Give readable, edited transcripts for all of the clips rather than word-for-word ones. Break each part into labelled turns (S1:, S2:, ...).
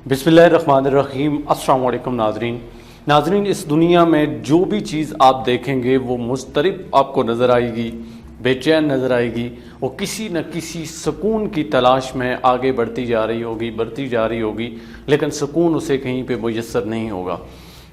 S1: बिस्मिल्लाहिर्रहमानिर्रहीम। अस्सलाम वालेकुम नाजरीन, इस दुनिया में जो भी चीज़ आप देखेंगे वो मुस्तरिब आपको नज़र आएगी, बेचैन नज़र आएगी। वो किसी न किसी सुकून की तलाश में आगे बढ़ती जा रही होगी, लेकिन सुकून उसे कहीं पे मुयस्सर नहीं होगा।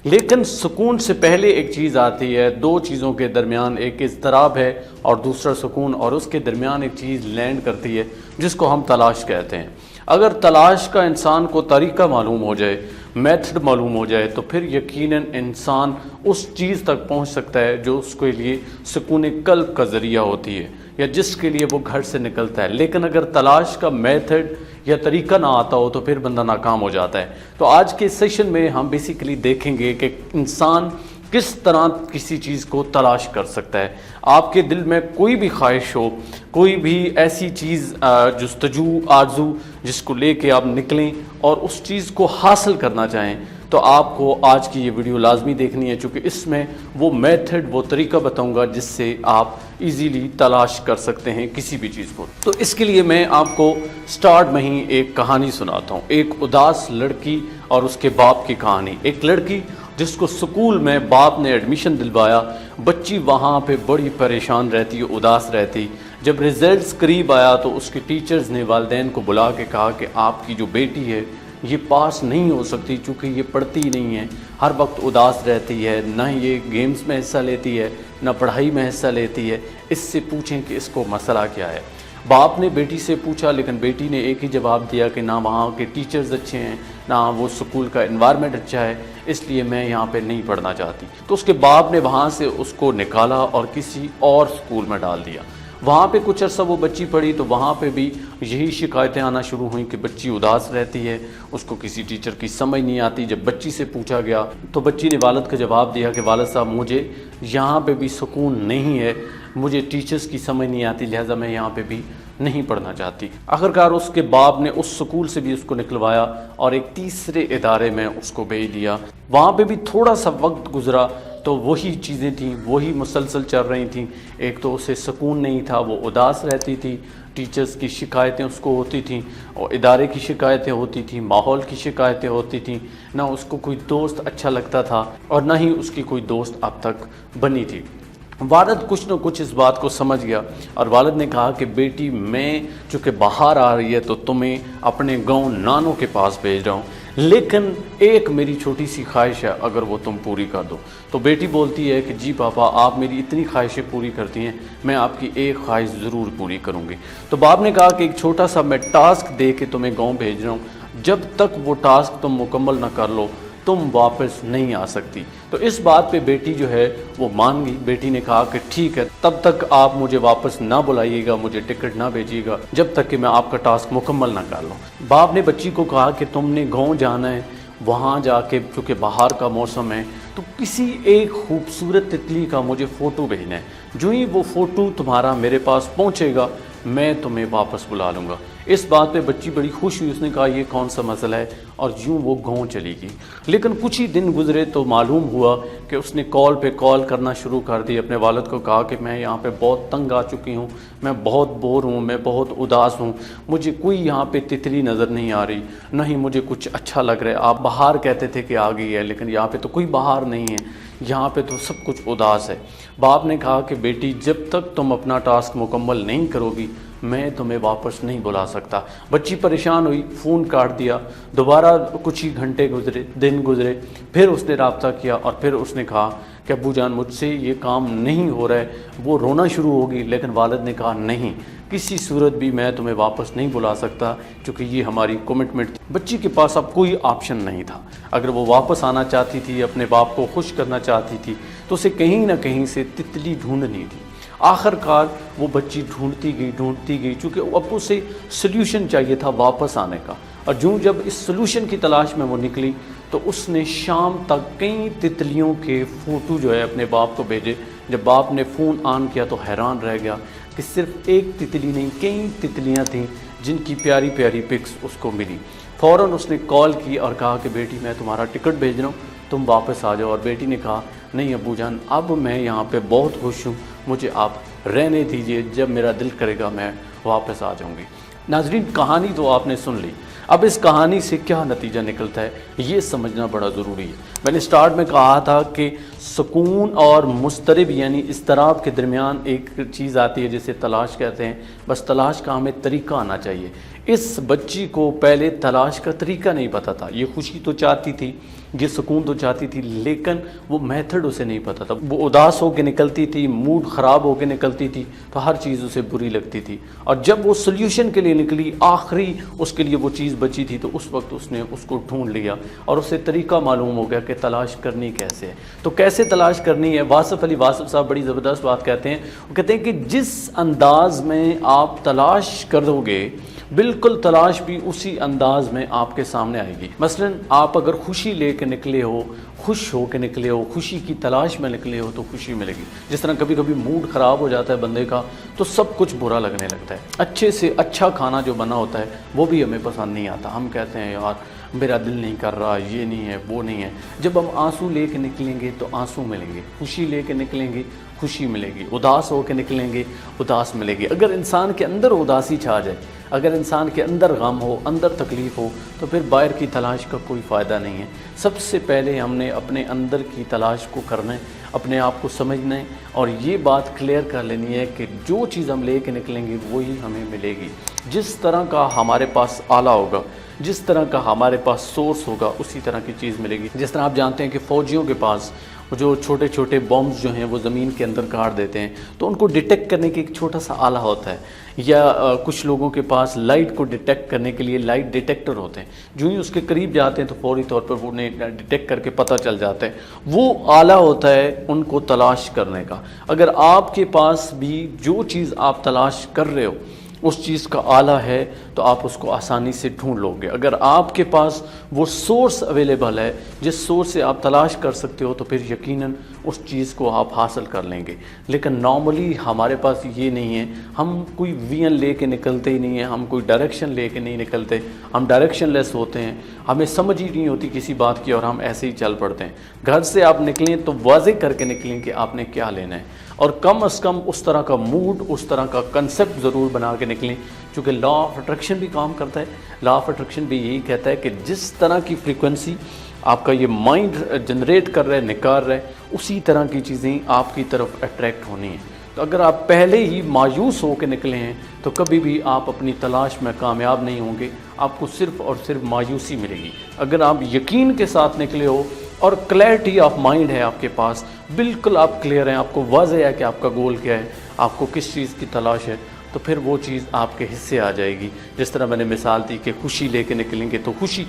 S1: लेकिन सुकून से पहले एक चीज़ आती है, दो चीज़ों के दरमियान एक इज़्तिराब है और दूसरा सुकून, और उसके दरमियान एक चीज़ लैंड करती है जिसको हम तलाश कहते हैं। अगर तलाश का इंसान को तरीका मालूम हो जाए, मेथड मालूम हो जाए, तो फिर यकीनन इंसान उस चीज़ तक पहुंच सकता है जो उसके लिए सुकून कल्ब का ज़रिया होती है या जिसके लिए वो घर से निकलता है। लेकिन अगर तलाश का मेथड या तरीका ना आता हो तो फिर बंदा नाकाम हो जाता है। तो आज के सेशन में हम बेसिकली देखेंगे कि इंसान किस तरह किसी चीज़ को तलाश कर सकता है। आपके दिल में कोई भी ख्वाहिश हो, कोई भी ऐसी चीज़ जुस्तजू आरज़ू जिसको लेके आप निकलें और उस चीज़ को हासिल करना चाहें, तो आपको आज की ये वीडियो लाजमी देखनी है, क्योंकि इसमें वो मेथड, वो तरीका बताऊंगा जिससे आप इजीली तलाश कर सकते हैं किसी भी चीज़ को। तो इसके लिए मैं आपको स्टार्ट में ही एक कहानी सुनाता हूँ, एक उदास लड़की और उसके बाप की कहानी। एक लड़की जिसको स्कूल में बाप ने एडमिशन दिलवाया, बच्ची वहाँ पे बड़ी परेशान रहती, उदास रहती। जब रिज़ल्ट्स करीब आया तो उसके टीचर्स ने वालिदैन को बुला के कहा कि आपकी जो बेटी है ये पास नहीं हो सकती, चूँकि ये पढ़ती नहीं है, हर वक्त उदास रहती है, ना ये गेम्स में हिस्सा लेती है, ना पढ़ाई में हिस्सा लेती है, इससे पूछें कि इसको मसला क्या है। बाप ने बेटी से पूछा, लेकिन बेटी ने एक ही जवाब दिया कि ना वहाँ के टीचर्स अच्छे हैं, ना वो स्कूल का एनवायरनमेंट अच्छा है, इसलिए मैं यहाँ पे नहीं पढ़ना चाहती। तो उसके बाप ने वहाँ से उसको निकाला और किसी और स्कूल में डाल दिया। वहाँ पे कुछ अर्सा वो बच्ची पढ़ी तो वहाँ पे भी यही शिकायतें आना शुरू हुई कि बच्ची उदास रहती है, उसको किसी टीचर की समझ नहीं आती। जब बच्ची से पूछा गया तो बच्ची ने वालिद का जवाब दिया कि वालिद साहब, मुझे यहाँ पे भी सुकून नहीं है, मुझे टीचर्स की समझ नहीं आती, लिहाजा मैं यहाँ पे भी नहीं पढ़ना चाहती। आखिरकार उसके बाप ने उस स्कूल से भी उसको निकलवाया और एक तीसरे इदारे में उसको भेज दिया। वहाँ पे भी थोड़ा सा वक्त गुजरा तो वही चीज़ें थीं, वही मुसलसल चल रही थीं। एक तो उसे सुकून नहीं था, वो उदास रहती थी, टीचर्स की शिकायतें उसको होती थीं और इदारे की शिकायतें होती थीं, माहौल की शिकायतें होती थीं, ना उसको कोई दोस्त अच्छा लगता था और ना ही उसकी कोई दोस्त अब तक बनी थी। वालिद कुछ न कुछ इस बात को समझ गया और वालिद ने कहा कि बेटी, मैं चूँकि बाहर आ रही है तो तुम्हें अपने गांव नानों के पास भेज रहा हूँ, लेकिन एक मेरी छोटी सी ख्वाहिश है, अगर वो तुम पूरी कर दो। तो बेटी बोलती है कि जी पापा, आप मेरी इतनी ख्वाहिशें पूरी करती हैं, मैं आपकी एक ख्वाहिश ज़रूर पूरी करूँगी। तो बाप ने कहा कि एक छोटा सा मैं टास्क दे के तुम्हें गाँव भेज रहा हूँ, जब तक वो टास्क तुम मुकम्मल ना कर लो तुम वापस नहीं आ सकती। तो इस बात पे बेटी जो है वो मान गई। बेटी ने कहा कि ठीक है, तब तक आप मुझे वापस ना बुलाइएगा, मुझे टिकट ना भेजिएगा, जब तक कि मैं आपका टास्क मुकम्मल ना कर लूँ। बाप ने बच्ची को कहा कि तुमने गाँव जाना है, वहाँ जाके चूँकि बाहर का मौसम है तो किसी एक खूबसूरत तितली का मुझे फ़ोटो भेजना है। जो ही वो फ़ोटो तुम्हारा मेरे पास पहुँचेगा मैं तुम्हें वापस बुला लूँगा। इस बात पे बच्ची बड़ी खुश हुई, उसने कहा ये कौन सा मसला है, और यूँ वो गाँव चली गई। लेकिन कुछ ही दिन गुजरे तो मालूम हुआ कि उसने कॉल पे कॉल करना शुरू कर दी। अपने वालिद को कहा कि मैं यहाँ पे बहुत तंग आ चुकी हूँ, मैं बहुत बोर हूँ, मैं बहुत उदास हूँ, मुझे कोई यहाँ पे तितली नज़र नहीं आ रही, ना ही मुझे कुछ अच्छा लग रहा है। आप बाहर कहते थे कि आ गई है, लेकिन यहाँ पे तो कोई बाहर नहीं है, यहाँ पे तो सब कुछ उदास है। बाप ने कहा कि बेटी, जब तक तुम अपना टास्क मुकम्मल नहीं करोगी मैं तुम्हें वापस नहीं बुला सकता। बच्ची परेशान हुई, फ़ोन काट दिया। दोबारा कुछ ही घंटे गुजरे, दिन गुजरे, फिर उसने रब्ता किया और फिर उसने कहा कि अब्बू जान, मुझसे ये काम नहीं हो रहा है। वो रोना शुरू होगी, लेकिन वालिद ने कहा नहीं, किसी सूरत भी मैं तुम्हें वापस नहीं बुला सकता, क्योंकि ये हमारी कमिटमेंट थी। बच्ची के पास अब कोई ऑप्शन नहीं था। अगर वो वापस आना चाहती थी, अपने बाप को खुश करना चाहती थी, तो उसे कहीं ना कहीं से तितली ढूंढनी थी। आखिरकार वो बच्ची ढूंढती गई, चूँकि अब उसे सल्यूशन चाहिए था वापस आने का। और जब इस सल्यूशन की तलाश में वो निकली तो उसने शाम तक कई तितलियों के फ़ोटो जो है अपने बाप को भेजे। जब बाप ने फ़ोन ऑन किया तो हैरान रह गया कि सिर्फ एक तितली नहीं, कई तितलियां थीं जिनकी प्यारी प्यारी पिक्स उसको मिली। फ़ौरन उसने कॉल की और कहा कि बेटी, मैं तुम्हारा टिकट भेज रहा हूँ, तुम वापस आ जाओ। और बेटी ने कहा नहीं अब्बू जान, अब मैं यहाँ पे बहुत खुश हूँ, मुझे आप रहने दीजिए, जब मेरा दिल करेगा मैं वापस आ जाऊँगी। नाजरीन, कहानी तो आपने सुन ली, अब इस कहानी से क्या नतीजा निकलता है ये समझना बड़ा ज़रूरी है। मैंने स्टार्ट में कहा था कि सुकून और मुस्तरिब यानी इस्तराब के दरमियान एक चीज़ आती है जिसे तलाश कहते हैं। बस तलाश का हमें तरीका आना चाहिए। इस बच्ची को पहले तलाश का तरीका नहीं पता था। ये खुशी तो चाहती थी, ये सुकून तो चाहती थी, लेकिन वो मेथड उसे नहीं पता था। वो उदास होकर निकलती थी, मूड ख़राब होकर निकलती थी, तो हर चीज़ उसे बुरी लगती थी। और जब वो सोल्यूशन के लिए निकली, आखिरी उसके लिए वो चीज़ बची थी, तो उस वक्त उसने उसको ढूंढ लिया और उसे तरीका मालूम हो गया कि तलाश करनी कैसे है। तो कैसे तलाश करनी है, वासिफ साहब बड़ी ज़बरदस्त बात कहते हैं। वो कहते हैं कि जिस अंदाज में आप तलाश करोगे, बिल्कुल तलाश भी उसी अंदाज में आपके सामने आएगी। मसलन आप अगर खुशी लेके निकले हो, खुश हो के निकले हो, खुशी की तलाश में निकले हो, तो खुशी मिलेगी। जिस तरह कभी कभी मूड ख़राब हो जाता है बंदे का, तो सब कुछ बुरा लगने लगता है। अच्छे से अच्छा खाना जो बना होता है वो भी हमें पसंद नहीं आता। हम कहते हैं यार मेरा दिल नहीं कर रहा, ये नहीं है, वो नहीं है। जब हम आंसू लेके निकलेंगे तो आंसू मिलेंगे, खुशी लेके निकलेंगे खुशी मिलेगी, उदास होकर निकलेंगे उदास मिलेगी। अगर इंसान के अंदर उदासी छा जाए, अगर इंसान के अंदर गम हो, अंदर तकलीफ़ हो, तो फिर बाहर की तलाश का कोई फ़ायदा नहीं है। सबसे पहले हमने अपने अंदर की तलाश को करना है, अपने आप को समझना है और ये बात क्लियर कर लेनी है कि जो चीज़ हम ले के निकलेंगे वही हमें मिलेगी। जिस तरह का हमारे पास आला होगा, जिस तरह का हमारे पास सोर्स होगा, उसी तरह की चीज़ मिलेगी। जिस तरह आप जानते हैं कि फ़ौजियों के पास जो छोटे छोटे बॉम्ब्स जो हैं वो ज़मीन के अंदर गाड़ देते हैं, तो उनको डिटेक्ट करने के एक छोटा सा आला होता है। या कुछ लोगों के पास लाइट को डिटेक्ट करने के लिए लाइट डिटेक्टर होते हैं। जो ही उसके करीब जाते हैं तो फौरी तौर पर वो उन्हें डिटेक्ट करके पता चल जाता है। वो आला होता है उनको तलाश करने का। अगर आपके पास भी जो चीज़ आप तलाश कर रहे हो उस चीज़ का आला है, तो आप उसको आसानी से ढूंढ लोगे। अगर आपके पास वो सोर्स अवेलेबल है जिस सोर्स से आप तलाश कर सकते हो, तो फिर यकीनन उस चीज़ को आप हासिल कर लेंगे। लेकिन नॉर्मली हमारे पास ये नहीं है। हम कोई विजन लेके निकलते ही नहीं है, हम कोई डायरेक्शन लेके नहीं निकलते, हम डायरेक्शन लेस होते हैं। हमें समझ ही नहीं होती किसी बात की और हम ऐसे ही चल पड़ते हैं। घर से आप निकलें तो वाज़ेह करके निकलें कि आपने क्या लेना है, और कम से कम उस तरह का मूड, उस तरह का कंसेप्ट ज़रूर बना के निकलें। क्योंकि लॉ ऑफ अट्रैक्शन भी काम करता है। लॉ ऑफ अट्रैक्शन भी यही कहता है कि जिस तरह की फ्रीक्वेंसी आपका ये माइंड जनरेट कर रहा है, निकाल रहा है, उसी तरह की चीज़ें आपकी तरफ अट्रैक्ट होनी है। तो अगर आप पहले ही मायूस होकर निकले हैं तो कभी भी आप अपनी तलाश में कामयाब नहीं होंगे, आपको सिर्फ़ और सिर्फ मायूसी मिलेगी। अगर आप यकीन के साथ निकले हो और क्लैरिटी ऑफ माइंड है आपके पास, बिल्कुल आप क्लियर हैं, आपको वाज़ेह है कि आपका गोल क्या है, आपको किस चीज़ की तलाश है, तो फिर वो चीज़ आपके हिस्से आ जाएगी। जिस तरह मैंने मिसाल दी कि खुशी लेके निकलेंगे तो खुशी,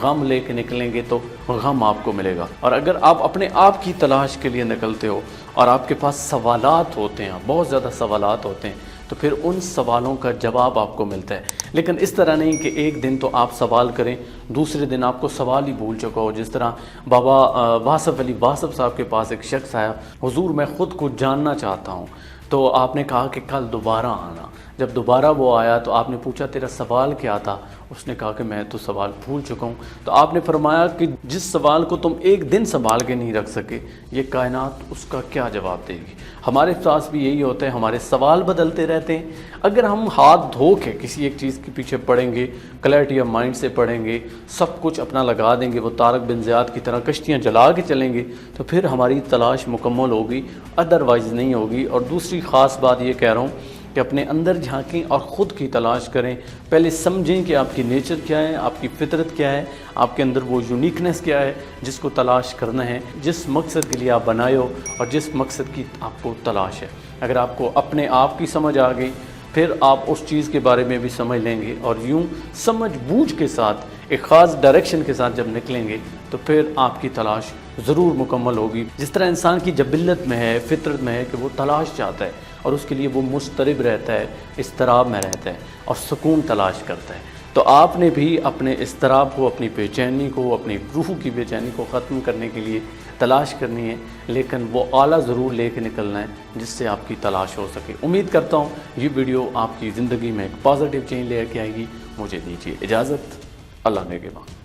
S1: गम लेके निकलेंगे तो गम आपको मिलेगा। और अगर आप अपने आप की तलाश के लिए निकलते हो और आपके पास सवालात होते हैं, बहुत ज़्यादा सवालात होते हैं, तो फिर उन सवालों का जवाब आपको मिलता है। लेकिन इस तरह नहीं कि एक दिन तो आप सवाल करें, दूसरे दिन आपको सवाल ही भूल चुका हो। जिस तरह बाबा वासिफ साहब के पास एक शख्स आया, हुजूर मैं ख़ुद को जानना चाहता हूँ। तो आपने कहा कि कल दोबारा आना। जब दोबारा वो आया तो आपने पूछा तेरा सवाल क्या था? उसने कहा कि मैं तो सवाल भूल चुका हूँ। तो आपने फरमाया कि जिस सवाल को तुम एक दिन संभाल के नहीं रख सके, ये कायनात उसका क्या जवाब देगी? हमारे पास भी यही होता है, हमारे सवाल बदलते रहते हैं। अगर हम हाथ धो के किसी एक चीज़ के पीछे पड़ेंगे, क्लैरिटी ऑफ माइंड से पड़ेंगे, सब कुछ अपना लगा देंगे, वो तारक बिन ज़ियाद की तरह कश्तियाँ जला के चलेंगे, तो फिर हमारी तलाश मुकम्मल होगी, अदरवाइज़ नहीं होगी। और दूसरी ख़ास बात ये कह रहा हूँ कि अपने अंदर झांकें और ख़ुद की तलाश करें। पहले समझें कि आपकी नेचर क्या है, आपकी फितरत क्या है, आपके अंदर वो यूनिकनेस क्या है जिसको तलाश करना है, जिस मकसद के लिए आप बनाए हो और जिस मकसद की आपको तलाश है। अगर आपको अपने आप की समझ आ गई, फिर आप उस चीज़ के बारे में भी समझ लेंगे और यूँ समझ बूझ के साथ एक ख़ास डायरेक्शन के साथ जब निकलेंगे तो फिर आपकी तलाश ज़रूर मुकम्मल होगी। जिस तरह इंसान की जबिल्लत में है, फितरत में है कि वो तलाश चाहता है और उसके लिए वो मुस्तरिब रहता है, इस्तराब में रहता है और सुकून तलाश करता है। तो आपने भी अपने इस्तराब को, अपनी बेचैनी को, अपनी रूह की बेचैनी को ख़त्म करने के लिए तलाश करनी है, लेकिन वो आला ज़रूर लेके निकलना है जिससे आपकी तलाश हो सके। उम्मीद करता हूँ ये वीडियो आपकी ज़िंदगी में एक पॉजिटिव चेंज लेके आएगी। मुझे दीजिए इजाज़त, अल्लाह ने के बाद।